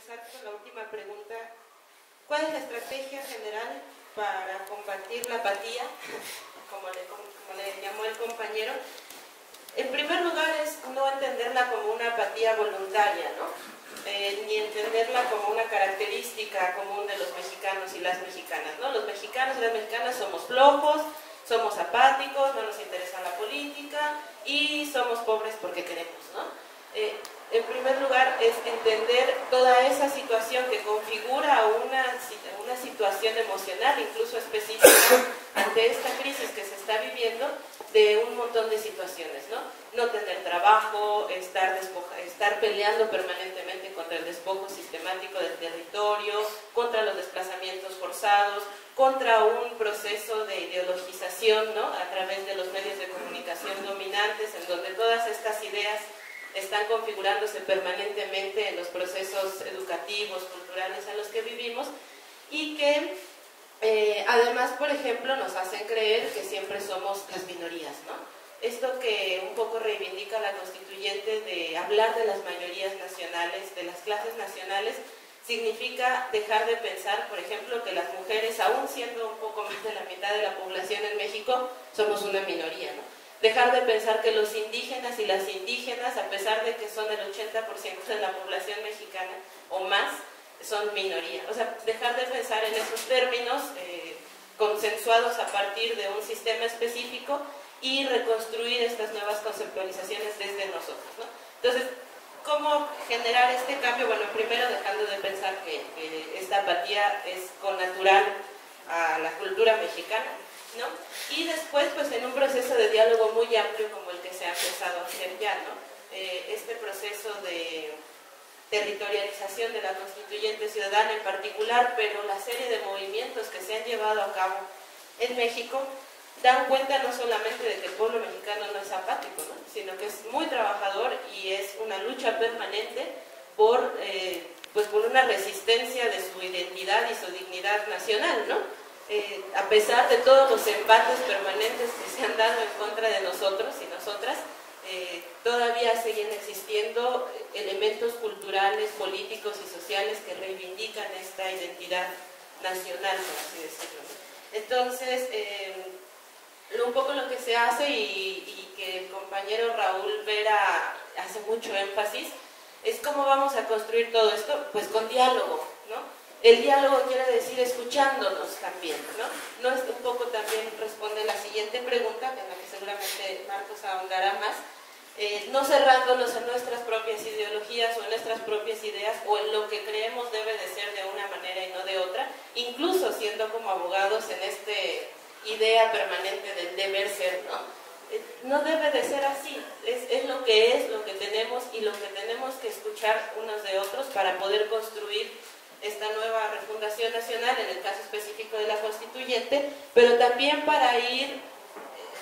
comenzar con la última pregunta. ¿Cuál es la estrategia general para combatir la apatía, como le llamó el compañero? En primer lugar es no entenderla como una apatía voluntaria, ¿no? Ni entenderla como una característica común de los mexicanos y las mexicanas, ¿no? Los mexicanos y las mexicanas somos flojos, somos apáticos, no nos interesa la política y somos pobres porque queremos, ¿no? En primer lugar es entender toda esa situación que configura una situación emocional, incluso específica, ante esta crisis que se está viviendo, de un montón de situaciones, ¿no? No tener trabajo, estar peleando permanentemente contra el despojo sistemático del territorio, contra los desplazamientos forzados, contra un proceso de ideologización, ¿no? A través de los medios de comunicación dominantes, en donde todas estas ideas están configurándose permanentemente en los procesos educativos, culturales en los que vivimos, y que además, por ejemplo, nos hacen creer que siempre somos las minorías, ¿no? Esto que un poco reivindica la constituyente de hablar de las mayorías nacionales, de las clases nacionales, significa dejar de pensar, por ejemplo, que las mujeres, aún siendo un poco más de la mitad de la población en México, somos una minoría, ¿no? Dejar de pensar que los indígenas y las indígenas, a pesar de que son el 80% de la población mexicana o más, son minoría. O sea, dejar de pensar en esos términos consensuados a partir de un sistema específico y reconstruir estas nuevas conceptualizaciones desde nosotros, ¿no? Entonces, ¿cómo generar este cambio? Bueno, primero dejando de pensar que esta apatía es connatural a la cultura mexicana, ¿no? Y después, pues en un proceso de diálogo muy amplio como el que se ha empezado a hacer ya, ¿no? Este proceso de territorialización de la constituyente ciudadana en particular, pero la serie de movimientos que se han llevado a cabo en México dan cuenta no solamente de que el pueblo mexicano no es apático, ¿no? Sino que es muy trabajador y es una lucha permanente por una resistencia de su identidad y su dignidad nacional, ¿no? A pesar de todos los embates permanentes que se han dado en contra de nosotros y nosotras, todavía siguen existiendo elementos culturales, políticos y sociales que reivindican esta identidad nacional, por así decirlo. Entonces, un poco lo que se hace y que el compañero Raúl Vera hace mucho énfasis, es cómo vamos a construir todo esto, pues con diálogo, ¿no? El diálogo quiere decir escuchándonos también, ¿no? No es un poco también responde la siguiente pregunta, en la que seguramente Marcos ahondará más, no cerrándonos en nuestras propias ideologías o en nuestras propias ideas o en lo que creemos debe de ser de una manera y no de otra, incluso siendo como abogados en esta idea permanente del deber ser, ¿no? No debe de ser así, es lo que tenemos y lo que tenemos que escuchar unos de otros para poder construir esta nueva refundación nacional, en el caso específico de la constituyente, pero también para ir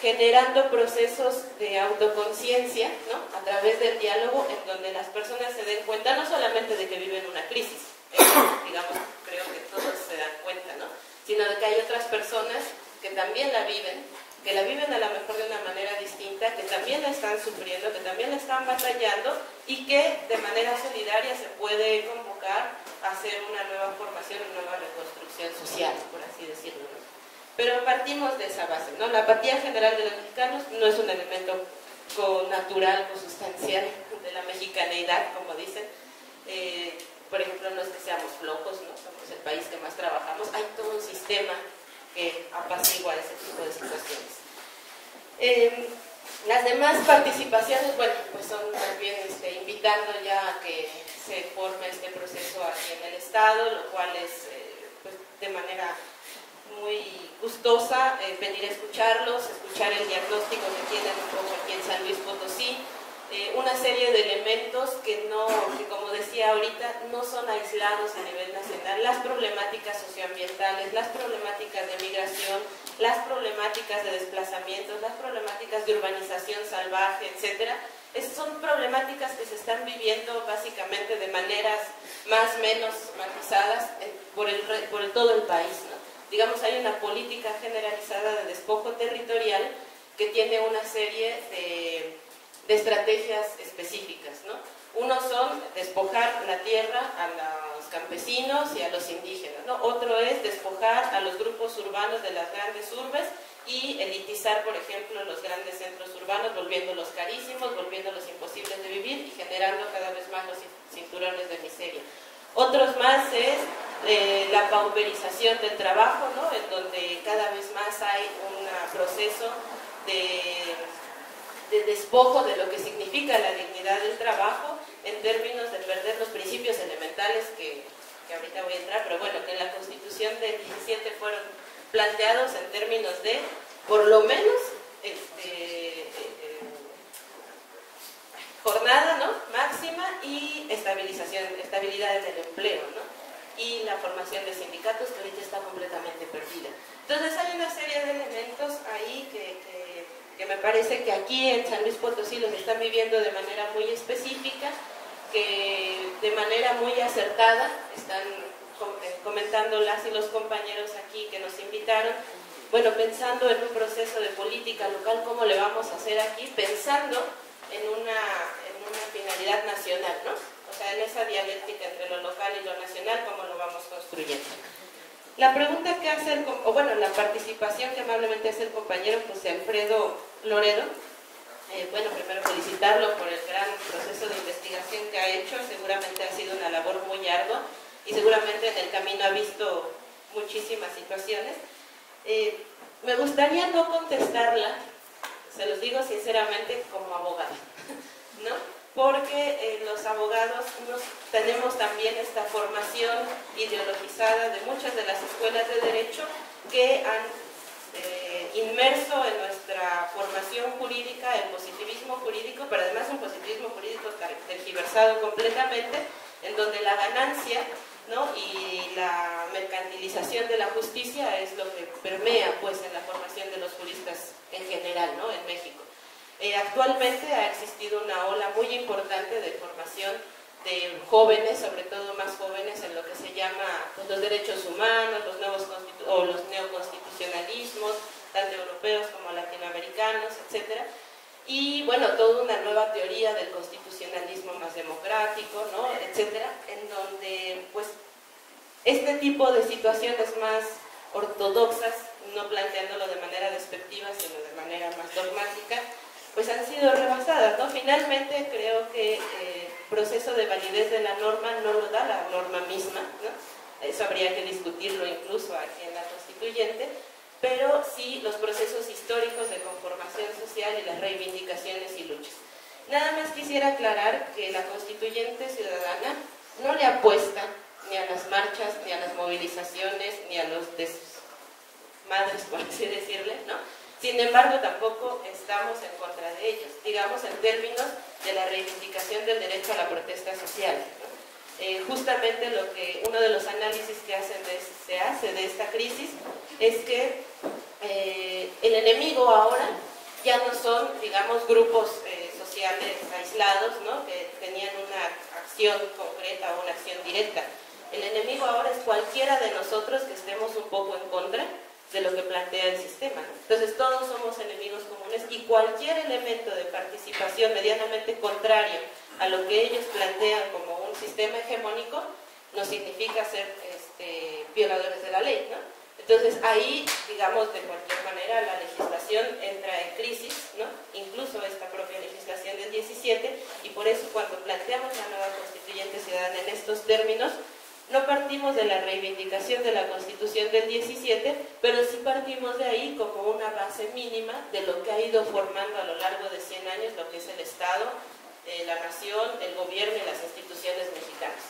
generando procesos de autoconciencia, ¿no? A través del diálogo, en donde las personas se den cuenta no solamente de que viven una crisis, digamos, creo que todos se dan cuenta, ¿no? Sino de que hay otras personas que también la viven a lo mejor de una manera distinta, que también la están sufriendo, que también la están batallando y que de manera solidaria se puede convocar a hacer una nueva formación, una nueva reconstrucción social, por así decirlo, ¿no? Pero partimos de esa base, ¿no? La apatía general de los mexicanos no es un elemento natural, consustancial de la mexicaneidad, como dicen. Por ejemplo, no es que seamos flojos, ¿no? Somos el país que más trabajamos. Hay todo un sistema que apacigua ese tipo de situaciones. Las demás participaciones, bueno, pues son más bien invitando ya a que se forme este proceso aquí en el Estado, lo cual es pues, de manera muy gustosa venir a escucharlos, escuchar el diagnóstico que tienen un poco aquí en San Luis Potosí, una serie de elementos que como decía ahorita, no son aislados a nivel nacional, las problemáticas socioambientales, las problemáticas de migración, las problemáticas de desplazamientos, las problemáticas de urbanización salvaje, etcétera, son problemáticas que se están viviendo básicamente de maneras más o menos matizadas por todo el país, ¿no? Digamos, hay una política generalizada de despojo territorial que tiene una serie de estrategias específicas, ¿no? Uno son despojar la tierra a campesinos y a los indígenas, ¿no? Otro es despojar a los grupos urbanos de las grandes urbes y elitizar, por ejemplo, los grandes centros urbanos, volviéndolos carísimos, volviéndolos imposibles de vivir y generando cada vez más los cinturones de miseria. Otros más es la pauperización del trabajo, ¿no? En donde cada vez más hay un proceso de despojo de lo que significa la dignidad del trabajo en términos de perder los principios elementales que ahorita voy a entrar, pero bueno, que en la Constitución del 17 fueron planteados en términos de, por lo menos, jornada, ¿no?, máxima y estabilidad en el empleo, ¿no?, y la formación de sindicatos, que ahorita está completamente perdida. Entonces hay una serie de elementos ahí que me parece que aquí en San Luis Potosí los están viviendo de manera muy específica, que de manera muy acertada están comentando las y los compañeros aquí que nos invitaron, bueno, pensando en un proceso de política local, ¿cómo le vamos a hacer aquí? Pensando en una finalidad nacional, ¿no? O sea, en esa dialéctica entre lo local y lo nacional, ¿cómo lo vamos construyendo? La pregunta que hace, la participación que amablemente hace el compañero José Alfredo Loredo, bueno, primero felicitarlo por el gran proceso de investigación que ha hecho, seguramente ha sido una labor muy ardua y seguramente en el camino ha visto muchísimas situaciones. Me gustaría no contestarla, se los digo sinceramente, como abogada, ¿no? Porque los abogados tenemos también esta formación ideologizada de muchas de las escuelas de derecho que han inmerso en nuestra formación jurídica el positivismo jurídico, pero además un positivismo jurídico tergiversado completamente, en donde la ganancia, ¿no?, y la mercantilización de la justicia es lo que permea, pues, en la formación de los juristas en general, ¿no?, en México. Actualmente ha existido una ola muy importante de formación de jóvenes, sobre todo más jóvenes, en lo que se llama, pues, los derechos humanos, los neoconstitucionalismos, tanto europeos como latinoamericanos, etc. Y bueno, toda una nueva teoría del constitucionalismo más democrático, ¿no?, etc., en donde pues este tipo de situaciones más ortodoxas, no planteándolo de manera despectiva, sino de manera más dogmática, pues han sido rebasadas, ¿no? Finalmente creo que el proceso de validez de la norma no lo da la norma misma, ¿no? Eso habría que discutirlo incluso aquí en la Constituyente, pero sí los procesos históricos de conformación social y las reivindicaciones y luchas. Nada más quisiera aclarar que la Constituyente Ciudadana no le apuesta ni a las marchas, ni a las movilizaciones, ni a los desmadres, por así decirle, ¿no? Sin embargo, tampoco estamos en contra de ellos, digamos en términos de la reivindicación del derecho a la protesta social, ¿no? Justamente uno de los análisis que se hace de esta crisis es que el enemigo ahora ya no son, digamos, grupos sociales aislados, ¿no?, que tenían una acción concreta o una acción directa. El enemigo ahora es cualquiera de nosotros que estemos un poco en contra de lo que plantea el sistema, ¿no? Entonces todos somos enemigos comunes y cualquier elemento de participación medianamente contrario a lo que ellos plantean como un sistema hegemónico no significa ser violadores de la ley, ¿no? Entonces ahí, digamos, de cualquier manera la legislación entra en crisis, ¿no?, incluso esta propia legislación del 17, y por eso cuando planteamos la nueva Constituyente Ciudadana en estos términos, no partimos de la reivindicación de la Constitución del 17, pero sí partimos de ahí como una base mínima de lo que ha ido formando a lo largo de 100 años lo que es el Estado, la nación, el gobierno y las instituciones mexicanas.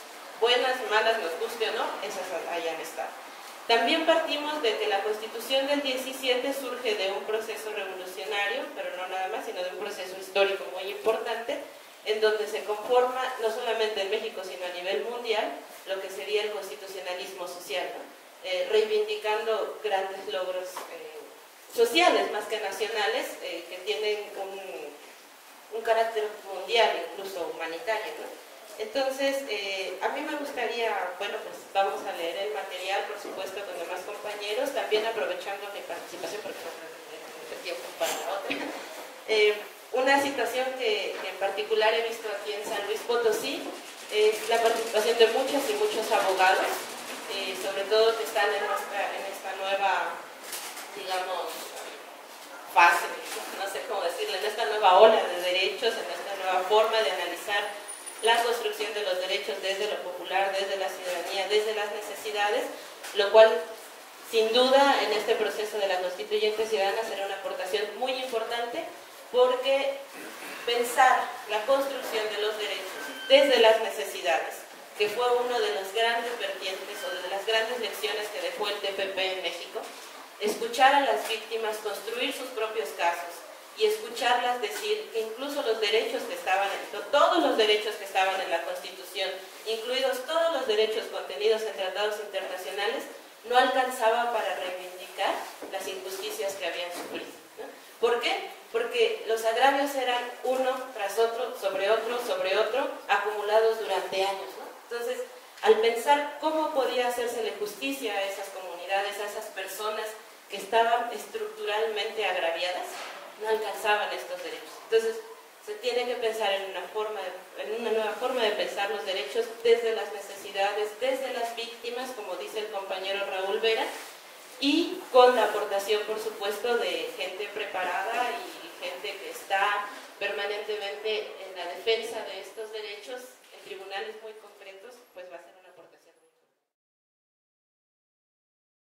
Buenas, malas, nos guste o no, esas ahí han estado. También partimos de que la Constitución del 17 surge de un proceso revolucionario, pero no nada más, sino de un proceso histórico muy importante, en donde se conforma, no solamente en México, sino a nivel mundial, lo que sería el constitucionalismo social, ¿no? Reivindicando grandes logros sociales, más que nacionales, que tienen un carácter mundial, incluso humanitario, ¿no? Entonces, a mí me gustaría, bueno, pues vamos a leer el material, por supuesto, con demás compañeros, también aprovechando mi participación, porque no tengo mucho tiempo para la otra. Una situación que en particular he visto aquí en San Luis Potosí, es la participación de muchas y muchos abogados, sobre todo que están en esta nueva, digamos, fase, no sé cómo decirlo, en esta nueva ola de derechos, en esta nueva forma de analizar la construcción de los derechos desde lo popular, desde la ciudadanía, desde las necesidades, lo cual sin duda en este proceso de la constituyente ciudadana será una aportación muy importante, porque pensar la construcción de los derechos desde las necesidades, que fue uno de los grandes vertientes o de las grandes lecciones que dejó el TPP en México, escuchar a las víctimas, construir sus propios casos y escucharlas decir que incluso los derechos que estaban, todos los derechos que estaban en la Constitución, incluidos todos los derechos contenidos en tratados internacionales, no alcanzaba para reivindicar las injusticias que habían sufrido, ¿no? ¿Por qué? Porque los agravios eran uno tras otro, sobre otro, acumulados durante años, ¿no? Entonces, al pensar cómo podía hacérsele justicia a esas comunidades, a esas personas que estaban estructuralmente agraviadas, no alcanzaban estos derechos. Entonces, se tiene que pensar en una nueva forma de pensar los derechos desde las necesidades, desde las víctimas, como dice el compañero Raúl Vera, y con la aportación, por supuesto, de gente preparada y gente que está permanentemente en la defensa de estos derechos en tribunales muy concretos, pues va a ser